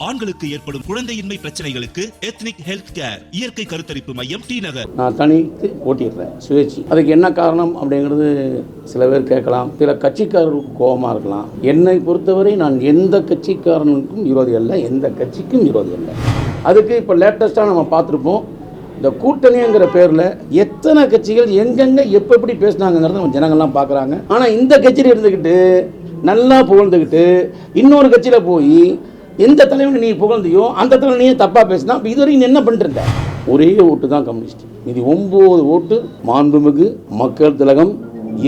ஆண்களுக்கு ஏற்படும் குழந்தையின்மை பிரச்சனைகளுக்கு எத்னிக் ஹெல்த் கேர் இயற்கை கருத்தரிப்பு மையம் டி நகர். நான் தனித்து ஓட்டிடுறேன் சுயேட்சி. அதுக்கு என்ன காரணம் அப்படிங்கிறது சில பேர் கேட்கலாம். சில கட்சிக்காரர்களுக்கு கோபமாக இருக்கலாம். என்னை பொறுத்தவரை நான் எந்த கட்சிக்காரனுக்கும் விரோதி அல்ல, எந்த கட்சிக்கும் விரோதி அல்ல. அதுக்கு இப்போ லேட்டஸ்ட்டாக நம்ம பார்த்துருப்போம். இந்த கூட்டணிங்கிற பேரில் எத்தனை கட்சிகள் எங்கெங்கே எப்போ எப்படி பேசினாங்கிறத நம்ம ஜனங்கள்லாம் பார்க்குறாங்க. ஆனால் இந்த கட்சியில் இருந்துக்கிட்டு நல்லா புகழ்ந்துக்கிட்டு இன்னொரு கட்சியில் போய் எந்த தலைவனை நீ புகழ்ந்தியோ அந்த தலைவனை நீ தப்பாக பேசினா இதுவரைக்கும் நீ என்ன பண்ணிட்டு ஒரே ஓட்டு தான் கம்யூனிஸ்ட். இது 9 ஓட்டு மாண்புமிகு மக்கள் திலகம்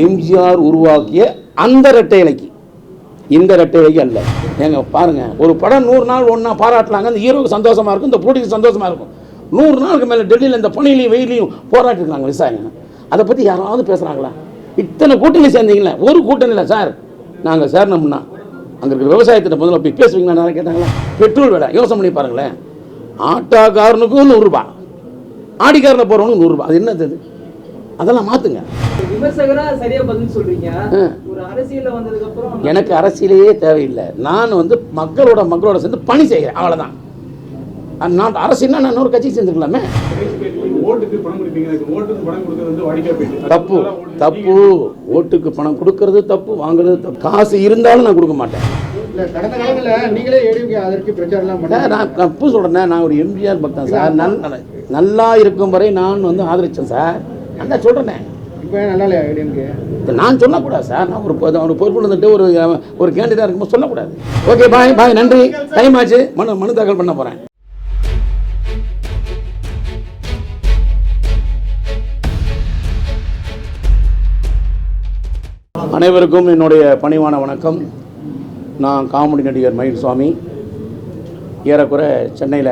எம்ஜிஆர் உருவாக்கிய அந்த இரட்டை இலைக்கு, இந்த இரட்டை இலைக்கு அல்ல. ஏங்க பாருங்க, ஒரு படம் 100 நாள் ஒன்றா பாராட்டலாங்க. இந்த ஹீரோக்கு சந்தோஷமாக இருக்கும், இந்த போட்டிக்கு சந்தோஷமாக இருக்கும். 100 நாளுக்கு மேலே டெல்லியில் இந்த பனிலையும் வெயிலையும் போராட்டிருக்காங்க விவசாயிங்க. அதை பற்றி யாராவது பேசுகிறாங்களா? இத்தனை கூட்டணி சேர்ந்தீங்களே, ஒரு கூட்டணி இல்லை சார். நாங்கள் சேரணும்னா அங்கே இருக்கிற விவசாயத்திட்ட முதல்ல போய் பேசுவீங்களா? நிறைய கேட்டாங்களா? பெட்ரோல் விலை யோசனை பண்ணி பாருங்களேன். ஆட்டாக்காரனுக்கும் 100 ரூபாய், ஆடிக்காரனை போகிறவனுக்கு 100 ரூபாய். அது என்னது? அது அதெல்லாம் மாற்றுங்க. எனக்கு அரசியலையே தேவையில்லை. நான் மக்களோட சேர்ந்து பணி செய்கிறேன், அவ்வளோதான். நான் அரசியல்னா நான் ஒரு கட்சிக்கு சேர்ந்துக்கலாமே. தப்பு தப்பு. ஓட்டுக்கு பணம் கொடுக்கறது தப்பு, வாங்குறது தப்பு. காசு இருந்தாலும் நான் கொடுக்க மாட்டேன். நான் தப்பு சொல்றேன். நான் ஒரு எம்ஜிஆர் பக்தன் சார். நல்லா இருக்கும் வரை நான் ஆதரிச்சேன் சார். நல்லா சொல்றேன். நான் சொல்லக்கூடாது சார். நான் ஒரு பொறுப்பு இருந்துட்டு ஒரு கேண்டிடேட் இருக்கும்போது சொல்லக்கூடாது. ஓகே, பாய் பாய், நன்றி. டைம் ஆச்சு. மனு தாக்கல் பண்ண போறேன். அனைவருக்கும் என்னுடைய பணிவான வணக்கம். நான் காமெடி நடிகர் மயில்சாமி. ஏறக்குறை சென்னையில்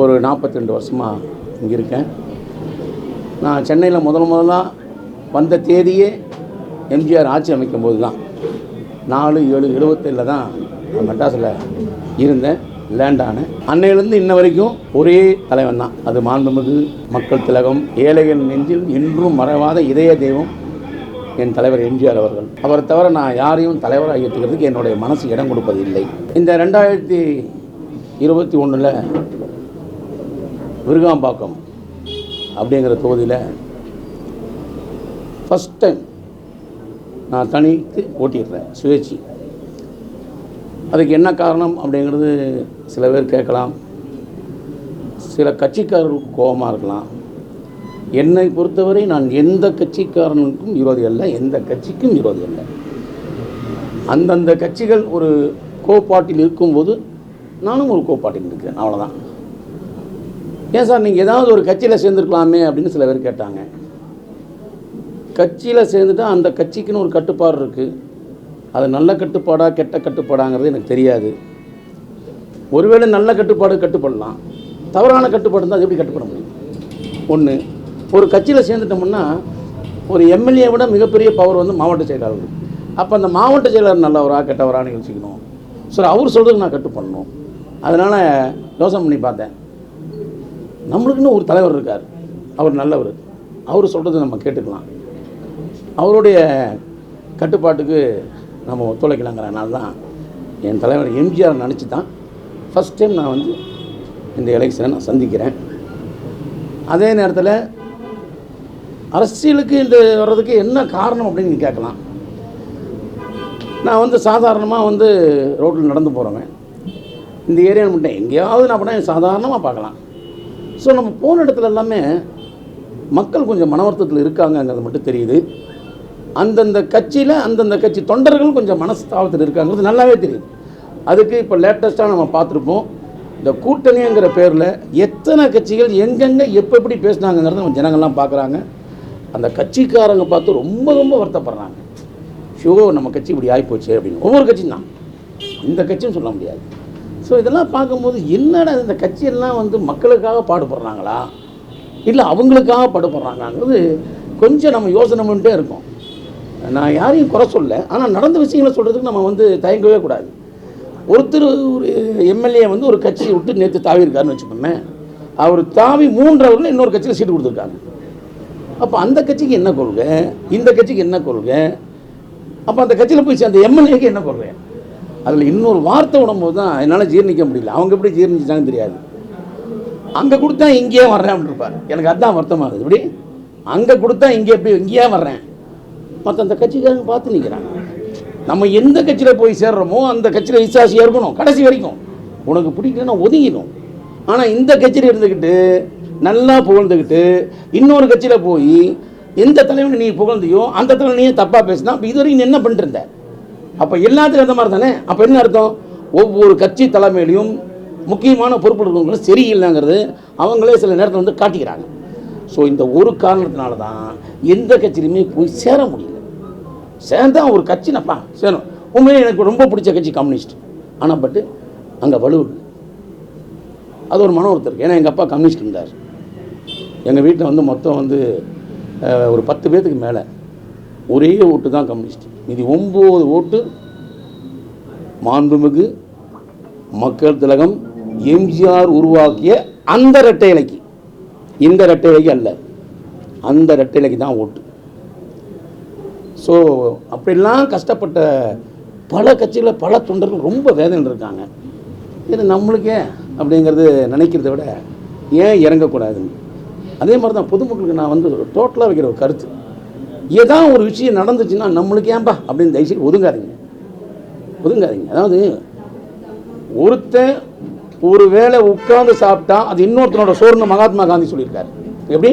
ஒரு 42 வருஷமாக இங்கே இருக்கேன். நான் சென்னையில் முதலாக வந்த தேதியே எம்ஜிஆர் ஆட்சி அமைக்கும் போது தான். 4/7/77 தான் மெட்ராஸில் இருந்தேன், லேண்ட் ஆனேன். அன்னையிலேருந்து இன்ன வரைக்கும் ஒரே தலைவன் தான். அது மாண்புமிகு மக்கள் திலகம், ஏழைகள் நெஞ்சில் இன்றும் மறவாத இதய தெய்வம் என் தலைவர் எம்ஜிஆர் அவர்கள். அவரை தவிர நான் யாரையும் தலைவராக ஏற்றுக்கிறதுக்கு என்னுடைய மனசு இடம் கொடுப்பது இல்லை. இந்த 2021 விருகாம்பாக்கம் அப்படிங்கிற தொகுதியில் ஃபஸ்ட் டைம் நான் தனித்து ஓட்டிடுறேன் சுயேட்சி. அதுக்கு என்ன காரணம் அப்படிங்கிறது சில பேர் கேட்கலாம். சில கட்சிக்காரர்களுக்கு கோபமாக இருக்கலாம். என்னை பொறுத்தவரை நான் எந்த கட்சிக்காரனுக்கும் விரோதி அல்ல, எந்த கட்சிக்கும் விரோதி அல்ல. அந்தந்த கட்சிகள் ஒரு கோட்பாட்டில் இருக்கும்போது நானும் ஒரு கோட்பாட்டில் இருக்கிறேன், அவ்வளோதான். ஏன் சார் நீங்கள் ஏதாவது ஒரு கட்சியில் சேர்ந்துருக்கலாமே அப்படின்னு சில பேர் கேட்டாங்க. கட்சியில் சேர்ந்துட்டால் அந்த கட்சிக்குன்னு ஒரு கட்டுப்பாடு இருக்குது. அது நல்ல கட்டுப்பாடா கெட்ட கட்டுப்பாடாங்கிறது எனக்கு தெரியாது. ஒருவேளை நல்ல கட்டுப்படலாம், தவறான கட்டுப்பாடு இருந்தால் அது எப்படி கட்டுப்பட முடியும்? ஒன்று, ஒரு கட்சியில் சேர்ந்துட்டோம்னா ஒரு எம்எல்ஏ விட மிகப்பெரிய பவர் மாவட்ட செயலாளர். அப்போ அந்த மாவட்ட செயலாளர் நல்லவரா கெட்டவரான்னு யோசிக்கணும். சார் அவர் சொல்கிறதுக்கு நான் கட்டு பண்ணணும். அதனால் யோசனை பண்ணி பார்த்தேன். நம்மளுக்குன்னு ஒரு தலைவர் இருக்கார், அவர் நல்லவர், அவர் சொல்கிறது நம்ம கேட்டுக்கலாம், அவருடைய கட்டுப்பாட்டுக்கு நம்ம ஒத்துழைக்கலாங்கிறனால தான் என் தலைவர் எம்ஜிஆர் நினச்சி தான் ஃபஸ்ட் டைம் நான் இந்த எலெக்ஷனை நான் சந்திக்கிறேன். அதே நேரத்தில் அரசியலுக்கு இந்த வர்றதுக்கு என்ன காரணம் அப்படின்னு நீங்கள் கேட்கலாம். நான் சாதாரணமாக ரோட்டில் நடந்து போகிறவன். இந்த ஏரியா மட்டும் எங்கேயாவது நான் பண்ணால் சாதாரணமாக பார்க்கலாம். ஸோ நம்ம போன இடத்துல எல்லாமே மக்கள் கொஞ்சம் மன வருத்தத்தில் இருக்காங்கங்கிறது மட்டும் தெரியுது. அந்தந்த கட்சியில் அந்தந்த கட்சி தொண்டர்கள் கொஞ்சம் மனஸ்தாபத்தில் இருக்காங்கிறது நல்லாவே தெரியுது. அதுக்கு இப்போ லேட்டஸ்ட்டாக நம்ம பார்த்துருப்போம். இந்த கூட்டணிங்கிற பேரில் எத்தனை கட்சிகள் எங்கெங்கே எப்போ எப்படி பேசினாங்கிறத நம்ம ஜனங்கள்லாம் பார்க்குறாங்க. அந்த கட்சிக்காரங்க பார்த்து ரொம்ப ரொம்ப வருத்தப்படுறாங்க. ஷோ, நம்ம கட்சி இப்படி ஆகிப்போச்சு அப்படின்னு. ஒவ்வொரு கட்சியும் தான், இந்த கட்சியும் சொல்ல முடியாது. ஸோ இதெல்லாம் பார்க்கும்போது என்னடா இந்த கட்சியெல்லாம் மக்களுக்காக பாடுபடுறாங்களா இல்லை அவங்களுக்காக பாடுபடுறாங்கிறது கொஞ்சம் நம்ம யோசனை பண்ணிட்டே இருக்கோம். நான் யாரையும் குறை சொல்ல, ஆனால் நடந்த விஷயங்களை சொல்கிறதுக்கு நம்ம தயங்கவே கூடாது. ஒருத்தர் ஒரு எம்எல்ஏ ஒரு கட்சியை விட்டு நேற்று தாவி இருக்காருன்னு வச்சுக்கோமே. அவர் தாவி 3 அவர்கள் இன்னொரு கட்சியில் சீட்டு கொடுத்துருக்காங்க. அப்போ அந்த கட்சிக்கு என்ன கொள்கை, இந்த கட்சிக்கு என்ன கொள்கை, அப்போ அந்த கட்சியில் போய் சேர்ந்த எம்எல்ஏக்கு என்ன கொள்கை? அதில் இன்னொரு வார்த்தை விடும்போது தான் என்னால் ஜீர்ணிக்க முடியல. அவங்க எப்படி ஜீர்ணிச்சாங்கன்னு தெரியாது. அங்கே கொடுத்தா இங்கேயே வர்றேன் அப்படின்னு இருப்பார். எனக்கு அதுதான் வருத்தமாகுது. இப்படி அங்கே கொடுத்தா இங்கே எப்படி இங்கேயே வர்றேன். மற்ற அந்த கட்சிக்காரங்க பார்த்து நிற்கிறாங்க. நம்ம எந்த கட்சியில் போய் சேர்றோமோ அந்த கட்சியில் விசுவாசியாக இருக்கணும் கடைசி வரைக்கும். உனக்கு பிடிக்கலன்னா ஒதுங்கிடும். ஆனால் இந்த கட்சியில் இருந்துக்கிட்டு நல்லா புகழ்ந்துக்கிட்டு இன்னொரு கட்சியில் போய் எந்த தலைவனை நீ புகழ்ந்தியோ அந்த தலைவனையே தப்பாக பேசினா அப்போ இது வரைக்கும் என்ன பண்ணிட்டு இருந்த? அப்போ எல்லாத்துக்கும் அந்த மாதிரி தானே. அப்போ என்ன அர்த்தம்? ஒவ்வொரு கட்சி தலைமையிலையும் முக்கியமான பொறுப்பு இருக்கிறவங்களும் சரியில்லைங்கிறது அவங்களே சில நேரத்தில் வந்து காட்டிக்கிறாங்க. ஸோ இந்த ஒரு காரணத்தினால தான் எந்த கட்சியிலுமே போய் சேர முடியல. சேர்ந்தா ஒரு கட்சினப்பா சேரும். உண்மையிலே எனக்கு ரொம்ப பிடிச்ச கட்சி கம்யூனிஸ்ட். ஆனால் பட்டு அங்கே வலுவில் அது ஒரு மன ஒருத்தர். ஏன்னா எங்கள் அப்பா கம்யூனிஸ்ட் இருந்தார். எங்கள் வீட்டில் வந்து மொத்தம் வந்து ஒரு 10 பேர்த்துக்கு மேலே ஒரே ஓட்டு தான் கம்யூனிஸ்ட். இது 9 ஓட்டு மாண்புமிகு மக்கள் திலகம் எம்ஜிஆர் உருவாக்கிய அந்த இரட்டை இலைக்கு, இந்த இரட்டை இலைக்கு அல்ல, அந்த இரட்டை இலைக்கு தான் ஓட்டு. ஸோ அப்படிலாம் கஷ்டப்பட்ட பல கட்சிகளில் பல தொண்டர்கள் ரொம்ப வேதனையில் இருக்காங்க. இது நம்மளுக்கே அப்படிங்கிறது நினைக்கிறத விட ஏன் இறங்கக்கூடாதுன்னு. அதே மாதிரி தான் பொதுமக்களுக்கு நான் வந்து டோட்டலாக வைக்கிற ஒரு கருத்து, ஏதாவது ஒரு விஷயம் நடந்துச்சுன்னா நம்மளுக்கு ஏன்பா அப்படின்னு தயவுசெய்து ஒதுங்காதீங்க. அதாவது ஒருத்தன் ஒரு வேளை உட்கார்ந்து சாப்பிட்டா அது இன்னொருத்தனோட சோறுன்னு மகாத்மா காந்தி சொல்லியிருக்காரு. எப்படி?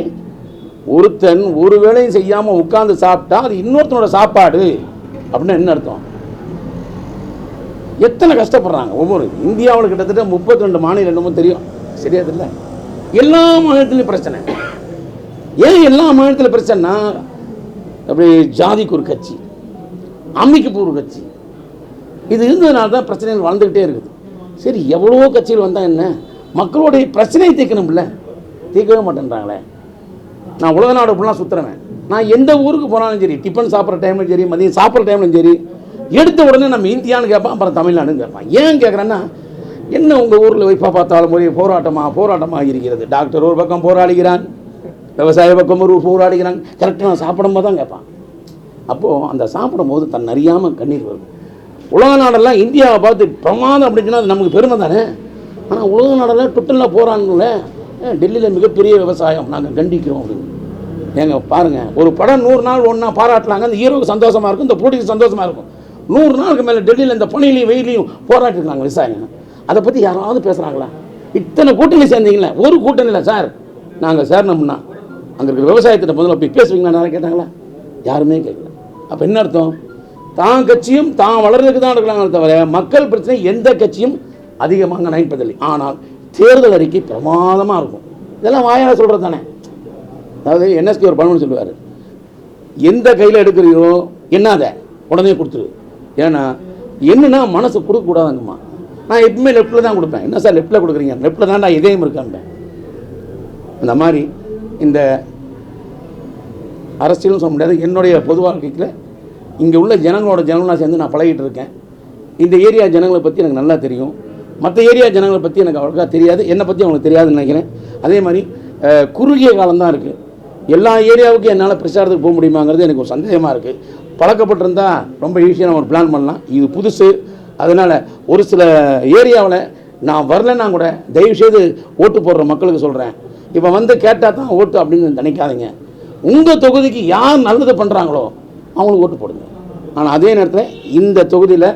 ஒருத்தன் ஒரு வேளையும் செய்யாமல் உட்கார்ந்து சாப்பிட்டா அது இன்னொருத்தனோட சாப்பாடு அப்படின்னு என்ன அர்த்தம்? எத்தனை கஷ்டப்படுறாங்க ஒவ்வொரு இந்தியாவில் கிட்டத்தட்ட 32 மாநிலம் என்னமோ தெரியும், சரியா தெரியல. எல்லா மாநிலத்திலையும் பிரச்சனை. ஏன் எல்லா மாநிலத்திலும் பிரச்சனைனா அப்படி ஜாதிக்கு ஒரு கட்சி, அமைக்கு ஒரு கட்சி, இது இருந்ததுனால தான் பிரச்சனைகள் வளர்ந்துக்கிட்டே இருக்குது. சரி, எவ்வளோ கட்சிகள் வந்தால் என்ன, மக்களுடைய பிரச்சனையை தீர்க்கணும்ல, தீர்க்கவே மாட்டேன்றாங்களே. நான் உலக நாடு ஃபுல்லாக சுற்றுறேன். நான் எந்த ஊருக்கு போனாலும் சரி, டிஃபன் சாப்பிட்ற டைம்லையும் சரி, மதியம் சாப்பிட்ற டைம்லையும் சரி, எடுத்த உடனே நம்ம இந்தியான்னு கேட்பான், அப்புறம் தமிழ்நாடுன்னு கேட்பான். ஏன் கேட்குறேன்னா, என்ன உங்கள் ஊரில் வைப்பா பார்த்தாலும் ஒரே போராட்டமாக இருக்கிறது. டாக்டர் ஒரு பக்கம் போராடுகிறான், விவசாய பக்கம் ஒரு போராடுகிறான். கரெக்டாக நான் சாப்பிடும்போது தான் கேட்பான். அப்போது அந்த சாப்பிடும் போது தன் அறியாமல் கண்ணீர் வருது. உலக நாடெல்லாம் இந்தியாவை பார்த்து பிரமாதம் அப்படின்னா அது நமக்கு பெருமை தானே. ஆனால் உலக நாடெல்லாம் ட்விட்டரில் போகிறாங்கல்ல, டெல்லியில் மிகப்பெரிய விவசாயம் நாங்கள் கண்டிக்கிறோம் அப்படின்னு. ஏங்க பாருங்கள், ஒரு படம் 100 நாள் ஒன்றா பாராட்டலாங்க, இந்த ஹீரோவுக்கு சந்தோஷமாக இருக்கும், இந்த போட்டிக்கு சந்தோஷமாக இருக்கும். 100 நாளுக்கு மேலே டெல்லியில் இந்த பனிலையும் வெயிலையும் போராட்டிருக்காங்க விவசாயம். அதை பற்றி யாராவது பேசுகிறாங்களா? இத்தனை கூட்டணி சேர்ந்தீங்களே, ஒரு கூட்டணி இல்லை சார் நாங்கள் சேரணும்னா அங்கே இருக்கிற விவசாயத்திட்ட முதல்ல போய் பேசுவீங்களா யாரும் கேட்டாங்களா? யாருமே கேட்கல. அப்போ என்ன அர்த்தம்? தான் கட்சியும் தான் வளர்றதுக்கு தான் இருக்கிறாங்க தவிர மக்கள் பிரச்சனை எந்த கட்சியும் அதிகமாக நினைப்பதில்லை. ஆனால் தேர்தல் அறிக்கை பிரமாதமாக இருக்கும். இதெல்லாம் வாயால் சொல்கிறது தானே. அதாவது என்எஸ்கே ஒரு பணம்னு சொல்லுவார், எந்த கையில் எடுக்கிறீரோ என்னாத உடனே கொடுத்துரு. ஏன்னா என்னன்னா மனசு கொடுக்கக்கூடாதுங்கம்மா. நான் எப்பவுமே லெஃப்ட்டில் தான் கொடுப்பேன். என்ன சார் லெஃப்ட்டில் கொடுக்குறீங்க? லெஃப்ட்டில் தான் நான் இதயம் இருக்கான்பேன். அந்த மாதிரி இந்த அரசியலும் சொல்ல முடியாது. என்னுடைய பொது வாழ்க்கையில் இங்கே உள்ள ஜனங்களாக சேர்ந்து நான் பழகிட்டு இருக்கேன். இந்த ஏரியா ஜனங்களை பற்றி எனக்கு நல்லா தெரியும். மற்ற ஏரியா ஜனங்களை பற்றி எனக்கு அவ்வளோக்கா தெரியாது, என்னை பற்றி அவங்களுக்கு தெரியாதுன்னு நினைக்கிறேன். அதே மாதிரி குறுகிய காலம்தான் இருக்குது. எல்லா ஏரியாவுக்கும் என்னால் பிரச்சாரத்துக்கு போக முடியுமாங்கிறது எனக்கு ஒரு சந்தேகமாக இருக்குது. பழக்கப்பட்டிருந்தா ரொம்ப ஈஸியாக நம்ம ஒரு பிளான் பண்ணலாம். இது புதுசு, அதனால் ஒரு சில ஏரியாவில் நான் வரலன்னா கூட தயவுசெய்து ஓட்டு போடுற மக்களுக்கு சொல்கிறேன், இப்போ வந்து கேட்டால் தான் ஓட்டு அப்படின்னு நினைக்காதீங்க. உங்கள் தொகுதிக்கு யார் நல்லது பண்ணுறாங்களோ அவங்களுக்கு ஓட்டு போடுங்க. ஆனால் அதே நேரத்தில் இந்த தொகுதியில்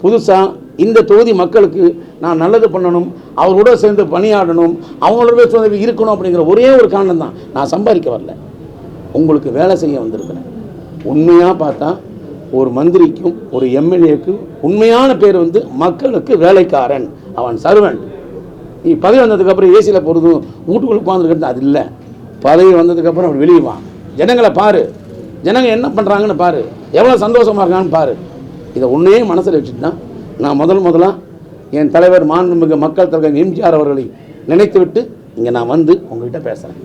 புதுசாக இந்த தொகுதி மக்களுக்கு நான் நல்லது பண்ணணும், அவரோட சேர்ந்து பணியாடணும், அவங்களோட சேர்ந்து இருக்கணும் அப்படிங்கிற ஒரே ஒரு காரணம் தான். நான் சம்பாதிக்க வரல, உங்களுக்கு வேலை செய்ய வந்திருக்கிறேன். உண்மையாக பார்த்தா ஒரு மந்திரிக்கும் ஒரு எம்எல்ஏக்கும் உண்மையான பேர் வந்து மக்களுக்கு வேலைக்காரன், அவன் சர்வெண்ட். நீ பதவி வந்ததுக்கப்புறம் ஏசியில் போகிறதும் வீட்டுக்குள்ளே உட்காந்துருக்கிறது அது இல்லை. பதவி வந்ததுக்கப்புறம் அப்படி வெளியே வா, ஜனங்களை பாரு, ஜனங்க என்ன பண்ணுறாங்கன்னு பாரு, எவ்வளோ சந்தோஷமாக இருக்கான்னு பாரு. இதை ஒன்றே மனசில் வச்சுட்டு தான் நான் முதலாக என் தலைவர் மாண்புமிகு மக்கள் தலைவர் எம்ஜிஆர் அவர்களை நினைத்து விட்டு இங்கே நான் வந்து உங்கள்கிட்ட பேசுகிறேன்.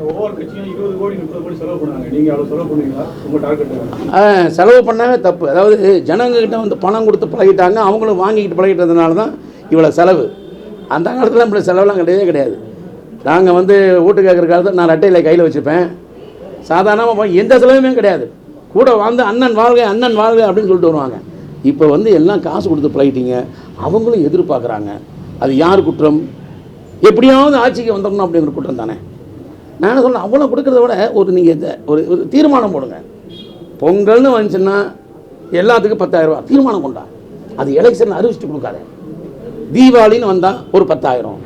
ஒவ்வொரு கட்சியும் 20 கோடி 30 கோடி செலவு பண்ணாங்க. நீங்கள் அவ்வளோ செலவு பண்ணுவீங்களா? உங்கள் டார்கெட் செலவு பண்ணாவே தப்பு. அதாவது ஜனங்கக்கிட்ட வந்து பணம் கொடுத்து பழகிட்டாங்க, அவங்களும் வாங்கிக்கிட்டு பழகிட்டதுனால தான் இவ்வளோ செலவு. அந்த காலத்தில் இப்படி செலவெல்லாம் கிடையாது. நாங்கள் வந்து ஓட்டு கேட்குற காலத்தில் நான் ரெட்டையில் கையில் வச்சுப்பேன். சாதாரணமாக எந்த செலவுமே கிடையாது. கூட வந்து அண்ணன் வாழ்க அப்படின்னு சொல்லிட்டு வருவாங்க. இப்போ வந்து எல்லாம் காசு கொடுத்து பழகிட்டீங்க, அவங்களும் எதிர்பார்க்குறாங்க. அது யார் குற்றம்? எப்படியாவது ஆட்சிக்கு வந்துடணும் அப்படிங்கிற குற்றம் தானே. நான் என்ன சொல்கிறேன், அவ்வளோ கொடுக்குறத விட நீங்கள் ஒரு தீர்மானம் போடுங்க. பொங்கல்னு வந்துச்சுன்னா எல்லாத்துக்கும் 10,000 ரூபா தீர்மானம் கொண்டா. அது எலெக்ஷன் அறிவிச்சுட்டு கொடுக்காத. தீபாவளின்னு வந்தால் ஒரு 10,000,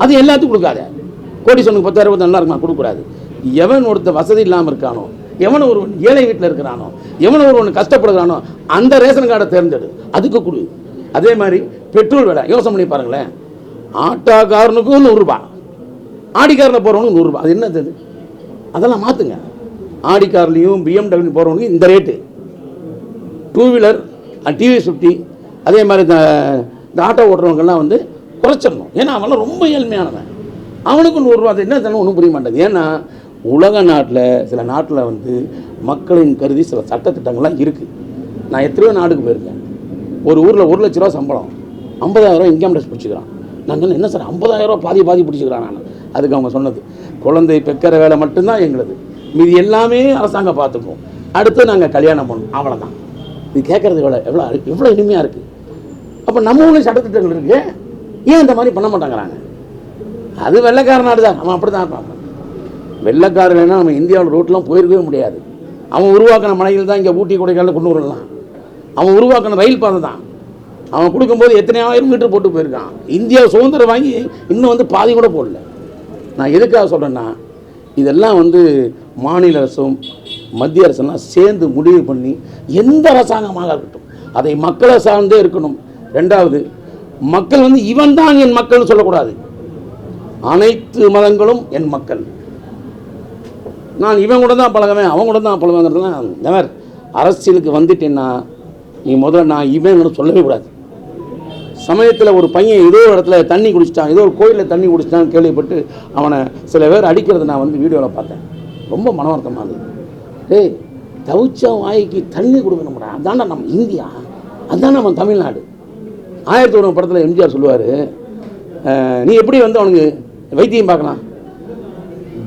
அது எல்லாத்துக்கும் கொடுக்காத. கோடீஸ்வரனுக்கு 10,000 நல்லா இருக்குமா? கொடுக்கூடாது. எவன் ஒருத்த வசதி இல்லாமல் இருக்கானோ, எவன் ஒரு ஏழை வீட்டில் இருக்கிறானோ, எவன் ஒன்று கஷ்டப்படுகிறானோ அந்த ரேஷன் கார்டை தேர்ந்தெடு, அதுக்கு கொடு. அதே மாதிரி பெட்ரோல் விலை யோசனை பண்ணி பாருங்களேன். ஆட்டோக்காரனுக்கும் 100 ரூபா, ஆடிக்காரில் போகிறவனுக்கு 100 ரூபா. அது என்னது? அதெல்லாம் மாற்றுங்க. ஆடிக்கார்லையும் BMW போகிறவனுக்கு இந்த ரேட்டு, 2 வீலர் டிவிஎஸ் 50, அதே மாதிரி இந்த ஆட்டோ ஓட்டுறவங்கெல்லாம் வந்து குறைச்சிடணும். ஏன்னா அவெல்லாம் ரொம்ப ஏழ்மையானவன், அவனுக்கு 100 ரூபா. அது என்ன தானே ஒன்றும் புரிய மாட்டேங்குது. ஏன்னா உலக நாட்டில் சில நாட்டில் வந்து மக்களின் கருதி சில சட்டத்திட்டங்கள்லாம் இருக்குது. நான் எத்தனையோ நாடுக்கு போயிருக்கேன். ஒரு ஊரில் 1 லட்ச ரூபா சம்பளம், 50,000 இன்கம் டேக்ஸ் பிடிச்சிக்கிறான். நான் சொன்னேன், என்ன சார் 50,000 ரூபா பாதி பிடிச்சிக்கிறான் நான். அதுக்கு அவங்க சொன்னது, குழந்தை பெக்கிற வேலை மட்டும்தான் எங்களுது, மீதி எல்லாமே அரசாங்கம் பார்த்துக்கும், அடுத்து நாங்கள் கல்யாணம் பண்ணணும், அவ்வளோதான். இது கேட்குறது எவ்வளோ இனிமையாக இருக்குது. அப்போ நம்ம ஊரில் சட்டத்திட்டங்கள் இருக்குது, ஏன் இந்த மாதிரி பண்ண மாட்டேங்கிறாங்க? அது வெள்ளைக்கார நாடு தான், அவன் அப்படி தான் இருப்பான். வெள்ளைக்காரனா நம்ம இந்தியாவில் ரோட்லாம் போயிருக்கவே முடியாது. அவன் உருவாக்கின மலையில் தான் இங்கே ஊட்டி கொடைக்கானல் கொண்டு வரலாம். அவன் உருவாக்கின ரயில் பாதை தான். அவன் கொடுக்கும்போது எத்தனை ஆயிரம் மீட்டர் போட்டு போயிருக்கான். இந்தியா சுதந்திரம் வாங்கி இன்னும் வந்து பாதி கூட போடல. நான் எதுக்காக சொல்கிறேன்னா, இதெல்லாம் வந்து மாநில அரசும் மத்திய அரசெல்லாம் சேர்ந்து முடிவு பண்ணி, எந்த அரசாங்கமாக இருக்கட்டும் அதை மக்களை சார்ந்தே இருக்கணும். ரெண்டாவது, மக்கள் வந்து இவன் தான் என் மக்கள்னு சொல்லக்கூடாது. அனைத்து மதங்களும் என் மக்கள். நான் இவன் கூட தான் பழகுவேன், அவன் கூட தான் பழகுவேங்கிறதுலாம் நெவர். அரசியலுக்கு வந்துட்டேன்னா நீ முதல்ல நான் இவன் சொல்லவே கூடாது. சமயத்தில் ஒரு பையன் ஏதோ ஒரு இடத்துல தண்ணி குடிச்சிட்டான், ஏதோ ஒரு கோயிலில் தண்ணி குடிச்சிட்டான்னு கேள்விப்பட்டு அவனை சில பேர் அடிக்கிறது நான் வந்து வீடியோவில் பார்த்தேன். ரொம்ப மனவர்த்தமாக இருந்தது. டேய், தவிச்ச வாய்க்கு தண்ணி கொடுக்கணும்டா, அதான்டா நம்ம இந்தியா, அதுதான் நம்ம தமிழ்நாடு. 1001 படத்தில் எம்ஜிஆர் சொல்லுவார், நீ எப்படி வந்து அவனுக்கு வைத்தியம் பார்க்கலாம்,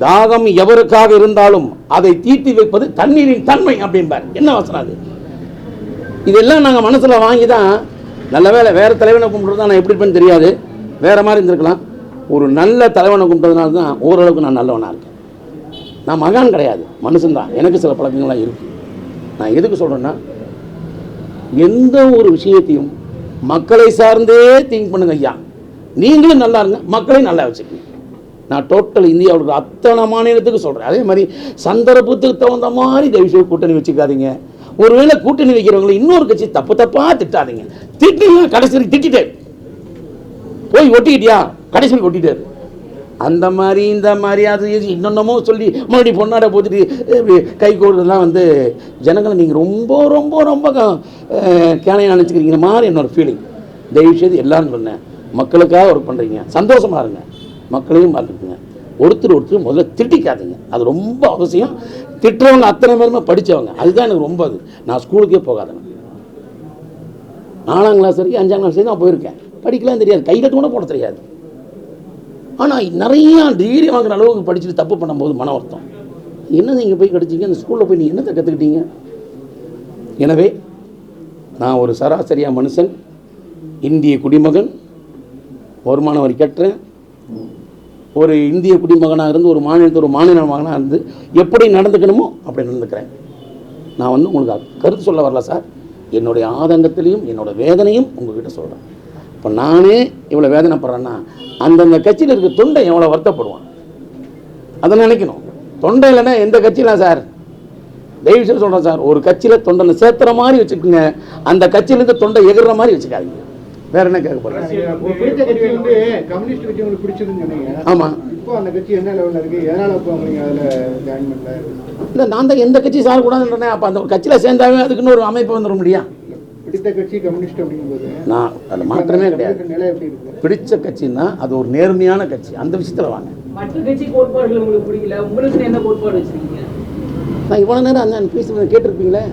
தாகம் எவருக்காக இருந்தாலும் அதை தீர்த்தி வைப்பது தண்ணீரின் தன்மை அப்படின்பார். என்ன வசனம் அது? இதெல்லாம் நாங்கள் மனசில் வாங்கி தான், நல்ல வேலை வேறு தலைவனை கும்பிட்றது தான் நான் எப்படி இருப்பேன்னு தெரியாது, வேறு மாதிரி இருந்திருக்கலாம். ஒரு நல்ல தலைவனை கும்பிட்டதுனால தான் ஓரளவுக்கு நான் நல்லவனாக இருக்கேன். நான் மகான் கிடையாது, மனுஷன்தான். எனக்கு சில பழக்கங்கள்லாம் இருக்குது. நான் எதுக்கு சொல்கிறேன்னா, எந்த ஒரு விஷயத்தையும் மக்களை சார்ந்தே திங்க் பண்ணுங்க ஐயா. நீங்களும் நல்லா இருங்க, மக்களையும் நல்லா வச்சுக்கணும். நான் டோட்டல் இந்தியாவில் அத்தனை மாநிலத்துக்கு சொல்கிறேன். அதே மாதிரி சந்தர்ப்பத்துக்கு தகுந்த மாதிரி தயவுசெய்து கூட்டணி வச்சுக்காதீங்க. ஒருவேளை கூட்டணி வைக்கிறவங்களை இன்னொரு கட்சி தப்பாக திட்டாதீங்க. திட்டினா கடைசி திட்டிட்டே போய் ஒட்டிக்கிட்டியா, கடைசி ஒட்டிட்டாரு. அந்த மாதிரி இந்த மாதிரி அது இன்னொன்னமோ சொல்லி மறுபடியும் பொன்னாடை போட்டுட்டு கை கோடுறதுலாம் வந்து ஜனங்களை நீங்கள் ரொம்ப ரொம்ப ரொம்ப கேனையாக நினச்சிக்கிறீங்க மாதிரி என்னோட ஃபீலிங். தயவுசெய்து எல்லாரும் சொன்னேன், மக்களுக்காக ஒர்க் பண்ணுறீங்க, சந்தோஷமாக இருங்க, மக்களையும் பார்த்துக்குங்க. ஒருத்தர் முதல்ல திட்டிக்காதீங்க, அது ரொம்ப அவசியம். திட்டுறவங்க அத்தனை பேருமே படித்தவங்க, அதுதான் எனக்கு ரொம்ப அது. நான் ஸ்கூலுக்கே போகாதேன், 4ஆம் கிளாஸ் வரைக்கும் 5ஆம் கிளாஸ் வரைக்கும் நான் போயிருக்கேன். படிக்கலாம் தெரியாது, கையில் கூட போட தெரியாது. ஆனால் நிறையா டிகிரி வாங்குற அளவுக்கு படிச்சுட்டு தப்பு பண்ணும்போது மன வருத்தம். என்ன நீங்கள் போய் கிடைச்சிங்க, அந்த ஸ்கூலில் போய் நீங்கள் என்னத்தை கற்றுக்கிட்டீங்க? எனவே நான் ஒரு சராசரியாக மனுஷன், இந்திய குடிமகன், வருமான வரி கட்டுறேன். ஒரு இந்திய குடிமகனாக இருந்து ஒரு மாநிலத்தில் ஒரு மாநில மகனாக இருந்து எப்படி நடந்துக்கணுமோ அப்படி நடந்துக்கிறேன். நான் வந்து உங்களுக்கு கருத்து சொல்ல வரல சார், என்னுடைய ஆதங்கத்திலையும் என்னோடய வேதனையும் உங்கள்கிட்ட சொல்கிறேன். இப்போ நானே இவ்வளோ வேதனைப்படுறேன்னா அந்தந்த கட்சியில் இருக்க தொண்டை எவ்வளோ வருத்தப்படுவான், அதை நினைக்கணும். தொண்டை இல்லைன்னா எந்த கட்சியிலாம் சார், தயவுசெய்து சொல்கிறேன் சார், ஒரு கட்சியில் தொண்டனை சேர்த்துற மாதிரி வச்சுக்கோங்க, அந்த கட்சியிலேருந்து தொண்டை எகிற மாதிரி வச்சுக்காதீங்க. வேற என்ன கேட்க போகிறேன்? ஆமாம், இல்லை நான் தான் எந்த கட்சி சார் கூடாதுன்றேன். அப்போ அந்த கட்சியில் சேர்ந்தாவே அதுக்குன்னு ஒரு அமைப்பு வந்துட முடியும். பிடித்த கட்சி கம்யூனிஸ்ட் அப்படிங்கும்போது நான் அதில் மாற்றமே கிடையாது. பிடிச்ச கட்சின்னா அது ஒரு நேர்மையான கட்சி, அந்த விஷயத்தில் வாங்க. மற்ற கட்சி கோட்பாடுகள் உங்களுக்கு பிடிக்கல, உங்களுக்கு என்ன கோட்பாடு வச்சுருக்கீங்க? நான் இவ்வளோ நேரம் அந்த பேசி கேட்டிருப்பீங்களே,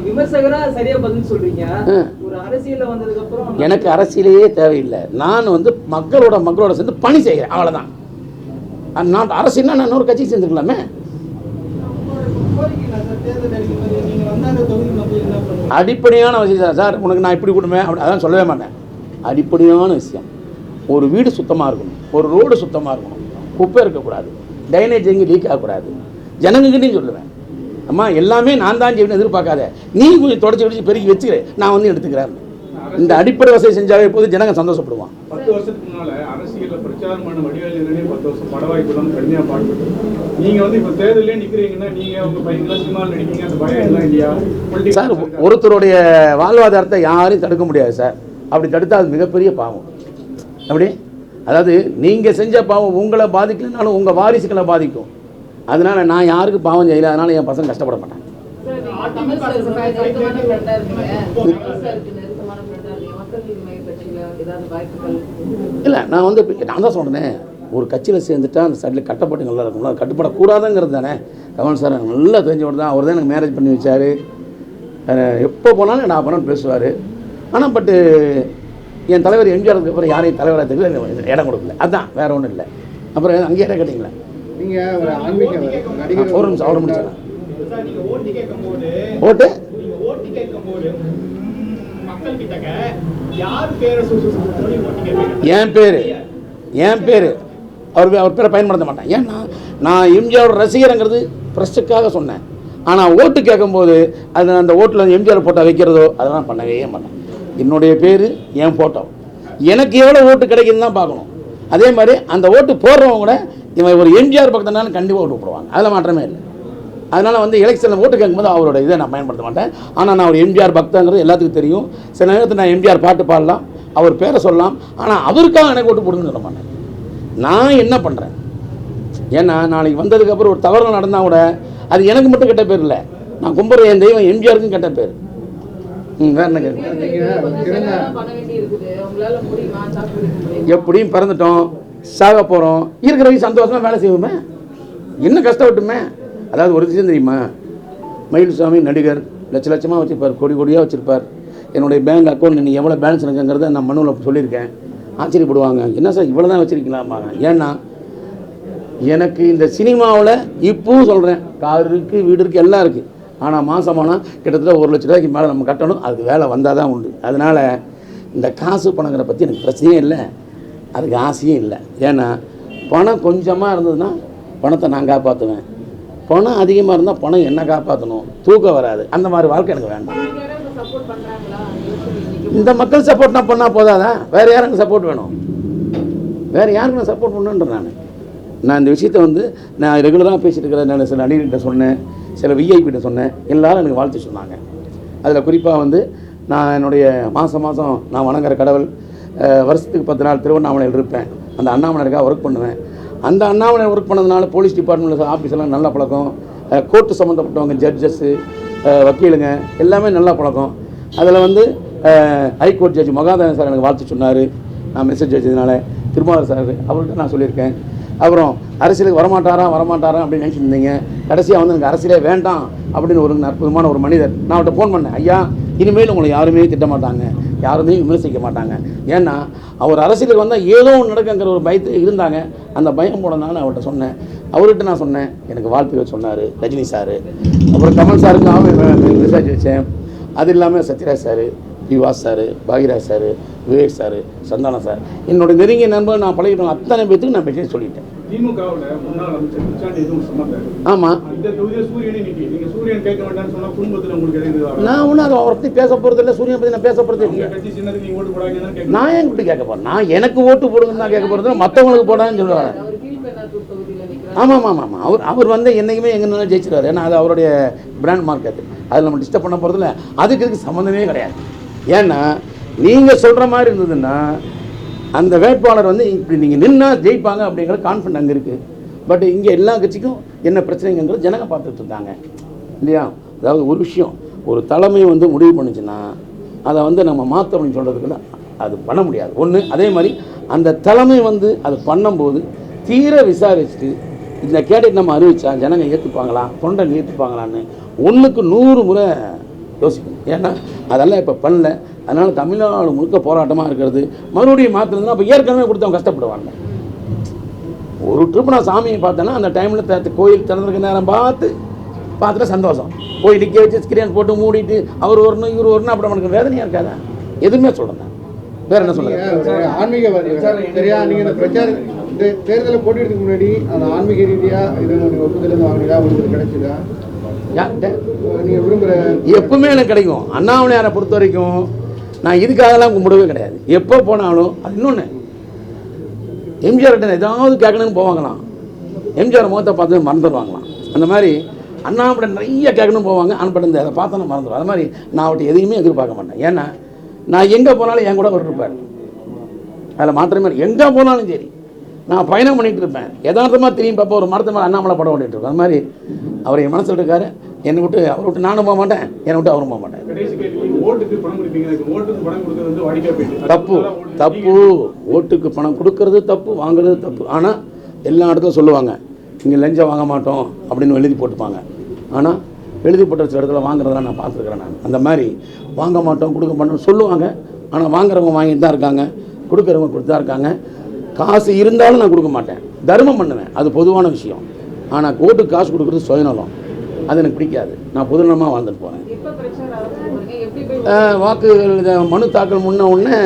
விமர்சகரா சரியா பதில் சொல்றீங்க. ஒரு அரசியல்ல வந்ததுக்கு அப்புறம் எனக்கு அரசியலையே தேவையில்லை. நான் வந்து மக்களோட சேர்ந்து பணி செய்கிறேன், அவ்வளவுதான். நான் அரசியல்னா நான் ஒரு கட்சி சேர்ந்துக்கலாமே. அடிப்படையான விஷயம் சார். உனக்கு நான் இப்படி கொடுப்பேன் அப்படி அதான் சொல்லவே மாட்டேன். அடிப்படையான விஷயம், ஒரு வீடு சுத்தமாக இருக்கணும், ஒரு ரோடு சுத்தமாக இருக்கணும், குப்பை இருக்கக்கூடாது, ட்ரைனேஜ் எங்கே லீக் ஆகக்கூடாது. ஜனங்ககிட்டையும் சொல்லுவேன், அம்மா எல்லாமே நான் தான் செய்யணும் எதிர்பார்க்காத, நீ கொஞ்சம் தொடச்சி பெருக்கி வச்சுக்கிறேன், நான் வந்து எடுத்துக்கிறேன். இந்த அடிப்படை வசதி செஞ்சாவே போது ஜனங்க சந்தோஷப்படுவான். 10 வருஷத்துக்கு முன்னால அரசியலில் பிரச்சாரமான வடிவேலு 10 வருஷம் படவாய்ப்புலாம் கடுமையாக பாடுபட்டு நீங்கள் வந்து இப்போ தேர்தலே நிற்கிறீங்கன்னா நீங்கள் உங்கள் பையன்லாம் சினிமாவில் நடிக்கிறீங்க, அந்த பயம் எல்லாம் இல்லையா? சார், ஒருத்தருடைய வாழ்வாதாரத்தை யாரையும் தடுக்க முடியாது சார். அப்படி தடுத்தால் அது மிகப்பெரிய பாவம். அப்படி அதாவது நீங்கள் செஞ்ச பாவம் உங்களை பாதிக்கலனாலும் உங்கள் வாரிசுகளை பாதிக்கும். அதனால் நான் யாருக்கு பாவம் செய்யலை, அதனால் என் பசங்க கஷ்டப்பட மாட்டாங்க. இல்லை, நான் வந்து நான் தான் சொல்கிறேன், ஒரு கட்சியில் சேர்ந்துட்டா அந்த சைடில் கட்டப்பட்டு நல்லா இருக்கும்ல, அது கட்டுப்படக்கூடாதுங்கிறது தானே. கமல் சார் நல்லா தெரிஞ்சவர் தான். அவர் தான் எனக்கு மேரேஜ் பண்ணி வச்சார். எப்போ போனாலும் நான் பண்ணு பேசுவார். ஆனால் பட்டு என் தலைவர் எம்ஜிஆருக்கு அப்புறம் யாரையும் தலைவராக தெரியல, இடம் கொடுக்கல. அதுதான், வேறு ஒன்றும் இல்லை. அப்புறம் அங்கேயே இடம் கேட்டிங்களா? நீங்கள் ஒரு ஆன்மீக நடிகர் ஒரு நிமிஷம் அவரை முடிச்சிடலாம். ஓட்டு என் பேர் அவர் பேரை பயன்படுத்த மாட்டேன். ஏன்னா நான் எம்ஜிஆர் ரசிகருங்கிறது ப்ரெஸ்ஸுக்காக சொன்னேன். ஆனால் ஓட்டு கேட்கும்போது அது அந்த ஓட்டில் எம்ஜிஆர் ஃபோட்டோ வைக்கிறதோ அதெல்லாம் பண்ணவே மாட்டேன். என்னுடைய பேர், என் ஃபோட்டோ, எனக்கு எவ்வளோ ஓட்டு கிடைக்குதுன்னு தான் பார்க்கணும். அதே மாதிரி அந்த ஓட்டு போடுறவங்க கூட இவன் ஒரு எம்ஜிஆர் பக்கத்தினாலும் கண்டிப்பாக ஓட்டு போடுவாங்க, அதில் மாற்றமே இல்லை. அதனால் வந்து எலெக்ஷனில் ஓட்டு கேட்கும்போது அவரோட இதை நான் பயன்படுத்த மாட்டேன். ஆனால் நான் ஒரு எம்ஜிஆர் பக்தங்கிறது எல்லாத்துக்கும் தெரியும். சில நேரத்தில் நான் எம்ஜிஆர் பாட்டு பாடலாம், அவர் பேரை சொல்லலாம், ஆனால் அவருக்காக எனக்கு ஓட்டு போடுன்னு சொல்ல மாட்டேன். நான் என்ன பண்ணுறேன், ஏன்னா நாளைக்கு வந்ததுக்கப்புறம் ஒரு தவறு நடந்தால் கூட அது எனக்கு மட்டும் கெட்ட பேர் இல்லை, நான் கும்பிட்ற என் தெய்வம் எம்ஜிஆருக்கும் கெட்ட பேர். வேற என்ன கேட்க, எப்படியும் பிறந்துட்டோம், சாக போகிறோம், இருக்கிற வரைக்கும் சந்தோஷமாக வேலை செய்வோமே, என்ன கஷ்டப்பட்டுமே. அதாவது ஒரு விஷயம் தெரியுமா, மயில்சாமி நடிகர் லட்சமாக வச்சுருப்பார், கோடியாக வச்சுருப்பார். என்னுடைய பேங்க் அக்கௌண்ட் நீங்கள் எவ்வளோ பேலன்ஸ் இருக்குங்கிறத நான் மனுவில் சொல்லியிருக்கேன். ஆச்சரியப்படுவாங்க, என்ன சார் இவ்வளோ தான் வச்சுருக்கீங்களாம்பாங்க. ஏன்னா எனக்கு இந்த சினிமாவில் இப்பவும் சொல்கிறேன், கார் இருக்குது, வீடு இருக்குது, எல்லாம் இருக்குது. ஆனால் மாதமானால் கிட்டத்தட்ட 1 லட்ச ரூபாய்க்கு மேலே நம்ம கட்டணும், அதுக்கு வேலை வந்தால் தான் உண்டு. அதனால் இந்த காசு பணங்கிற பற்றி எனக்கு பிரச்சனையே இல்லை, அதுக்கு ஆசையும் இல்லை. ஏன்னா பணம் கொஞ்சமாக இருந்ததுன்னா பணத்தை நான் காப்பாற்றுவேன், பணம் அதிகமாக இருந்தால் பணம் என்ன காப்பாற்றணும், தூக்கம் வராது. அந்த மாதிரி வாழ்க்கை எனக்கு வேண்டாம். இந்த மக்கள் சப்போர்ட் நான் பண்ணால் போதாதான், வேறு யாருக்கு சப்போர்ட் வேணும்? வேறு யாருக்கு நான் சப்போர்ட் பண்ணுன்றேன். நான் இந்த விஷயத்தை வந்து நான் ரெகுலராக பேசிகிட்டு இருக்கிறேன். நான் சில நடிகர்கிட்ட சொன்னேன், சில விஐபிகிட்ட சொன்னேன், எல்லோரும் எனக்கு வாழ்த்து சொன்னாங்க. அதில் குறிப்பாக வந்து நான் என்னுடைய மாதம் நான் வணங்குற கடவுள், வருஷத்துக்கு 10 நாள் திருவண்ணாமலையில் இருப்பேன். அந்த அண்ணாமலைக்காக ஒர்க் பண்ணுவேன். அந்த அண்ணாமலை ஒர்க் பண்ணதுனால போலீஸ் டிபார்ட்மெண்ட்டில் ஆஃபீஸெல்லாம் நல்ல பழக்கம், கோர்ட்டு சம்மந்தப்பட்டவங்க, ஜட்ஜஸ்ஸு, வக்கீலுங்க எல்லாமே நல்ல பழக்கம். அதில் வந்து ஹைகோர்ட் ஜட்ஜ் மகாதேவன் சார் எனக்கு வாழ்த்து சொன்னார். நான் மெசேஜ் வச்சதுனால திருமாவளவன் சார் அவர்கிட்ட நான் சொல்லியிருக்கேன். அப்புறம் அரசியலுக்கு வரமாட்டாரா அப்படின்னு நினச்சிட்டு இருந்தீங்க. கடைசியாக வந்து எனக்கு அரசியலே வேண்டாம் அப்படின்னு ஒரு அற்புதமான ஒரு மனிதர். நான் அவர்கிட்ட ஃபோன் பண்ணேன், ஐயா இனிமேல் உங்களை யாருமே திட்டமாட்டாங்க, யாருமே விமர்சிக்க மாட்டாங்க. ஏன்னா அவர் அரசியலுக்கு வந்தால் ஏதோ ஒன்று நடக்குங்கிற ஒரு பயத்து இருந்தாங்க. அந்த பயம் போனதுனால அவர்கிட்ட சொன்னேன். அவர்கிட்ட நான் சொன்னேன், எனக்கு வாழ்த்துக்கள் சொன்னார் ரஜினி சார். அப்புறம் கமல் சாருக்கு மெசேஜ் வச்சேன். அது இல்லாமல் சத்யராஜ் சார், விவாஸ் sir, Bhagyaraj sir, Vivek sir, Santhana sir, என்னோட நெருங்கிய நண்பர், நான் பழகிட்டோம் அத்தனை பேத்துக்கு நான் மெசேஜ் சொல்லிட்டேன். ஆமாம், நான் ஒன்றும் அதை அவரை பற்றி பேச போகிறது இல்லை, சூரியனை பற்றி நான் பேச போகிறது இல்லை. நான் ஏன் இப்படி கேட்க போகிறேன்? நான் எனக்கு ஓட்டு போடுங்கன்னு தான் கேட்க போகிறது, மற்றவங்களுக்கு போடான்னு சொல்லுவாங்க. ஆமாம், அவர் வந்து என்றைக்குமே எங்கே ஜெயிச்சிருவார். ஏன்னா அது அவருடைய பிராண்ட் மார்க்கெட், அதில் நம்ம டிஸ்டர்ப் பண்ண போகிறதில்ல. அதுக்கு சம்மந்தமே கிடையாது. ஏன்னா நீங்கள் சொல்கிற மாதிரி இருந்ததுன்னா அந்த வேட்பாளர் வந்து இப்படி நீங்கள் நின்னா ஜெயிப்பாங்க அப்படிங்கிற கான்ஃபிடன்ட் அங்கே இருக்குது. பட் இங்கே எல்லா கட்சிக்கும் என்ன பிரச்சனைங்கிறது ஜனங்க பார்த்துட்டு இருக்காங்க இல்லையா? அதாவது ஒரு விஷயம், ஒரு தலைமை வந்து முடிவு பண்ணுச்சுன்னா அதை வந்து நம்ம மாற்ற அப்படின்னு சொல்கிறதுக்குள்ள அது பண்ண முடியாது. ஒன்று, அதே மாதிரி அந்த தலைமை வந்து அது பண்ணும்போது தீர விசாரிச்சுட்டு இந்த கேடட் நம்ம அறிவிச்சா ஜனங்க ஏற்றுப்பாங்களா, தொண்டை ஏற்றுப்பாங்களான்னு 100க்கு 100 முறை யோசிக்கணும். ஏன்னா அதெல்லாம் இப்போ பண்ணல. அதனால் தமிழ்நாடு முழுக்க போராட்டமாக இருக்கிறது. மறுபடியும் மாற்றினா அப்போ ஏற்கனவே கொடுத்தவங்க கஷ்டப்படுவாங்க. ஒரு ட்ரிப் நான் சாமியை பார்த்தேன்னா அந்த டைமில் கோயில் திறந்திருக்க நேரம் பார்த்து பார்த்துட்டு சந்தோஷம். போய் நிற்க வச்சு ஸ்கிரீன் போட்டு மூடிட்டு அவர் வரணும் இவர் வரணும், அப்படி நமக்கு வேதனையாக இருக்காதா? எதுவுமே சொல்கிறேன். வேற என்ன சொல்லுங்க? ஆன்மீகவாதி சரியா? நீங்கள் இந்த பிரச்சார தேர்தலில் போட்டியிடறதுக்கு முன்னாடி அந்த ஆன்மீக ரீதியாக இது நீங்கள் ஒப்புதல் வாங்கினதா உங்களுக்கு கிடைச்சதா? நீங்கள் விரும்புகிற எப்பவுமே எனக்கு கிடைக்கும். அண்ணாமலையாரை பொறுத்த வரைக்கும் நான் இதுக்காகலாம் கும்பிடவே கிடையாது. எப்போ போனாலும் அது இன்னொன்று, எம்ஜிஆர்கிட்ட ஏதாவது கேட்கணும்னு போவாங்களாம், எம்ஜிஆர் முகத்தை பார்த்து மறந்துடுவாங்களாம். அந்த மாதிரி அண்ணாமலை நிறைய கேட்கணும் போவாங்க, அனுப்பிட்டு அதை பார்த்தா நான் மறந்துடுவேன். அது மாதிரி நான் அவர்கிட்ட எதையுமே எதிர்பார்க்க மாட்டேன். ஏன்னா நான் எங்கே போனாலும் என் கூட அவர் இருப்பார், அதில் மாற்றமே இல்லை. எங்கே போனாலும் சரி நான் பயணம் பண்ணிகிட்டு இருப்பேன். யதார்த்தமாக திரும்பி பார்ப்போம், ஒரு மரத்து மேலே அண்ணாமலை படம் ஓடிட்டு இருக்கோம். அது மாதிரி அவர் என் மனசில் இருக்காரு. என்னை விட்டு அவரை விட்டு நானும் போக மாட்டேன், என்னை விட்டு அவரும் போக மாட்டேன். தப்பு தப்பு, ஓட்டுக்கு பணம் கொடுக்கறது தப்பு, வாங்குறது தப்பு. ஆனால் எல்லா இடத்துல சொல்லுவாங்க இங்கே லஞ்சம் வாங்க மாட்டோம் அப்படின்னு எழுதி போட்டுப்பாங்க. ஆனால் எழுதி போட்ட இடத்துல வாங்குறதெல்லாம் நான் பார்த்துருக்குறேன். நான் அந்த மாதிரி வாங்க மாட்டோம் கொடுக்க மாட்டோம்னு சொல்லுவாங்க. ஆனால் வாங்குறவங்க வாங்கிட்டு தான் இருக்காங்க, கொடுக்குறவங்க கொடுத்து தான் இருக்காங்க. காசு இருந்தாலும் நான் கொடுக்க மாட்டேன், தர்மம் பண்ணுவேன், அது பொதுவான விஷயம். ஆனால் கோர்ட்டுக்கு காசு கொடுக்குறது சுயநலம், அது எனக்கு பிடிக்காது. நான் பொதுநலமாக வாழ்ந்துட்டு போகிறேன். வாக்குகள் மனு தாக்கல் முன்ன உடனே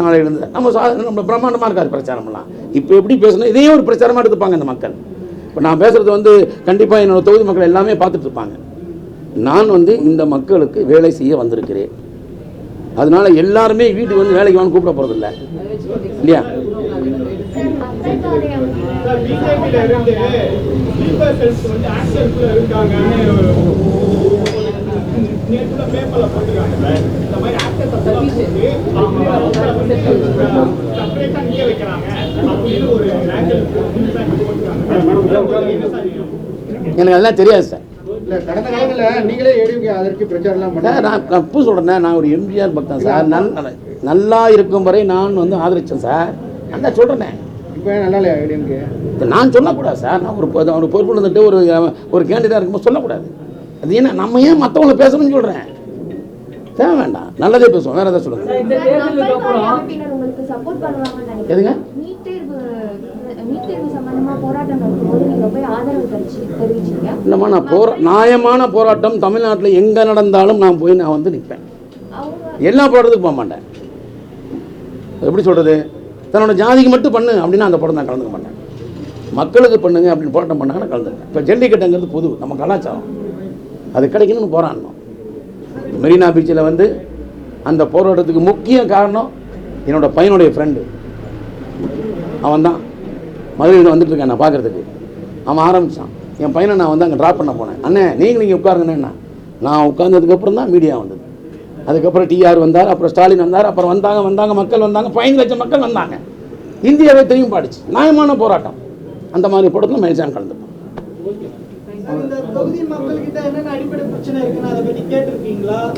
நாளையிலேருந்து நம்ம பிரம்மாண்டமாக இருக்காது பிரச்சாரம்லாம். இப்போ எப்படி பேசணும், இதையே ஒரு பிரச்சாரமாக எடுத்துப்பாங்க இந்த மக்கள். இப்போ நான் பேசுகிறது கண்டிப்பாக என்னோடய தொகுதி மக்கள் எல்லாமே பார்த்துட்டு இருப்பாங்க. நான் இந்த மக்களுக்கு வேலை செய்ய வந்திருக்கிறேன். அதனால எல்லாருமே வீட்டுக்கு வேலைக்கு வாங்க கூப்பிட போகிறது இல்லை இல்லையா? எனக்கு அதெல்லாம் தெரியாது சார். கடந்த காலங்களில் நீங்களே ஏடிஎம்கே அதற்கு பிரச்சாரம் நான் தப்பு சொல்கிறேன். நான் ஒரு எம்ஜிஆர் பக்தன் சார். நல்லா இருக்கும் வரை நான் ஆதரித்தேன் சார். நல்லா சொல்கிறேன். இப்போ நல்லா இல்லையா ஏடிஎம்கே? நான் சொல்லக்கூடாது சார். நான் ஒரு பொறுப்பு இருந்துட்டு ஒரு கேண்டிடேட் இருக்கும்போது சொல்லக்கூடாது. அது என்ன, நம்ம ஏன் மற்றவங்களை பேசணும்னு சொல்கிறேன். தேவை வேண்டாம், நல்லதே பேசுவோம். வேறு எதாவது சொல்லுங்கள். எதுங்க? இல்லைம்மா, நான் நியாயமான போராட்டம் தமிழ்நாட்டில் எங்கே நடந்தாலும் நான் போய் நான் நிற்பேன். எல்லா போராட்டத்துக்கும் போக மாட்டேன். எப்படி சொல்கிறது, தன்னோட ஜாதிக்கு மட்டும் பண்ணு அப்படின்னா அந்த போராட்டம் நான் கலந்துக்க மாட்டேன். மக்களுக்கு பண்ணுங்க அப்படின்னு போராட்டம் பண்ணாங்கன்னா கலந்துருக்கேன். இப்போ ஜல்லிக்கட்டுங்கிறது புது நம்ம கலாச்சாரம், அது கிடைக்கணும்னு போராடணும். மெரினா பீச்சில் அந்த போராட்டத்துக்கு முக்கிய காரணம் என்னோட பையனுடைய ஃப்ரெண்டு. அவன் தான் மதுரையில் வந்துட்டுருக்கேன் நான் பார்க்குறதுக்கு. அவன் ஆரம்பித்தான். என் பையனை நான் அங்கே ட்ராப் பண்ண போனேன். அண்ணே நீங்கள் இங்கே உட்காருங்கண்ணா. நான் உட்கார்ந்ததுக்கப்புறம் தான் மீடியா வந்தது. அதுக்கப்புறம் டிஆர் வந்தார், அப்புறம் ஸ்டாலின் வந்தார், அப்புறம் வந்தாங்க மக்கள் வந்தாங்க, 15 லட்சம் மக்கள் வந்தாங்க. இந்தியாவே தெரியும் பாடிச்சு. நியாயமான போராட்டம். அந்த மாதிரி போராட்டத்தில் மனுஷன் கலந்துப்போம்.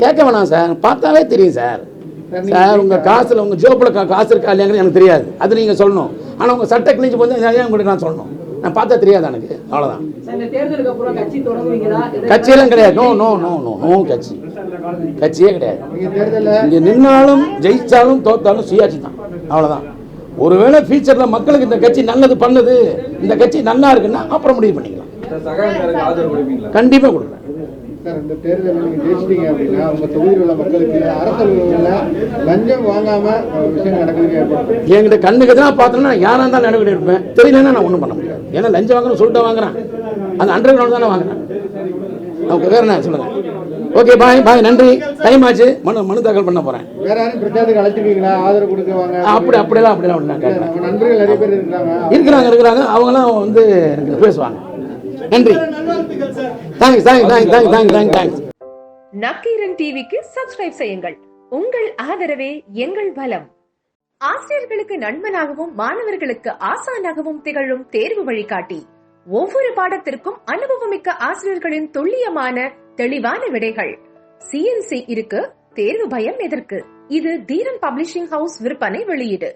கேட்க வேணாம் சார், பார்த்தாவே தெரியும் சார். சார் உங்கள் காசில் உங்கள் ஜோப்பில் காசு இருக்கா இல்லையாங்கிறது எனக்கு தெரியாது, அது நீங்கள் சொல்லணும். ஆனால் உங்கள் சட்டை கிழிஞ்சு போது உங்களுக்கு நான் சொல்லணும். நான் பார்த்தா தெரியாது எனக்கு, அவ்வளோதான். கட்சியெல்லாம் கிடையாது. No no no no no கட்சி கட்சியே கிடையாது. இங்கே நின்னாலும் ஜெயிச்சாலும் தோத்தாலும் சுயாட்சி தான், அவ்வளோதான். ஒருவேளை ஃபியூச்சரில் மக்களுக்கு இந்த கட்சி நல்லது பண்ணுது, இந்த கட்சி நல்லா இருக்குன்னா அப்புறம் முடிவு பண்ணிக்கலாம். கண்டிப்பாக கொடுக்குறேன். சார், இந்த தேர்தலில் நீங்கள் ஜெயிச்சிட்டீங்க அப்படின்னா உங்கள் தொகுதியில் உள்ள மக்களுக்கு அரசு லஞ்சம் வாங்காமல் விஷயம் நடக்குது. என்கிட்ட கண்ணுக்கு தான் பார்த்தோம்னா யாராக இருந்தாலும் நடவடிக்கை எடுப்பேன். தெரியலன்னா நான் ஒன்றும் பண்ண முடியாது. ஏன்னா லஞ்சம் வாங்கணும் சொல்லிட்டு வாங்குறேன், அந்த அண்டர் கிரவுண்ட் தானே வாங்குறேன். அவங்க வேற என்ன சொல்லுங்கள். ஓகே, பாய் பாய், நன்றி. டைம் ஆச்சு, மனு தாக்கல் பண்ண போகிறேன். வேற யாரும் பிரச்சாரத்துக்கு அழைச்சிருக்கீங்களா? ஆதரவு கொடுக்குவாங்க அப்படிலாம் நண்பர்கள் நிறைய பேர் இருக்கிறாங்க. அவங்களாம் எனக்கு பேசுவாங்க. நன்றி. தேங்க்ஸ். நக்கீரன் டிவிக்கு சப்ஸ்கிரைப் செய்யுங்கள். உங்கள் ஆதரவே எங்கள் பலம். ஆசிரியர்களுக்கு நண்பனாகவும் மாணவர்களுக்கு ஆசானாகவும் திகழும் தேர்வு வழிகாட்டி. ஒவ்வொரு பாடத்திற்கும் அனுபவமிக்க ஆசிரியர்களின் துல்லியமான தெளிவான விடைகள். CNC இருக்கு, தேர்வு பயம் எதற்கு? இது தீரன் பப்ளிஷிங் ஹவுஸ் விற்பனை வெளியீடு.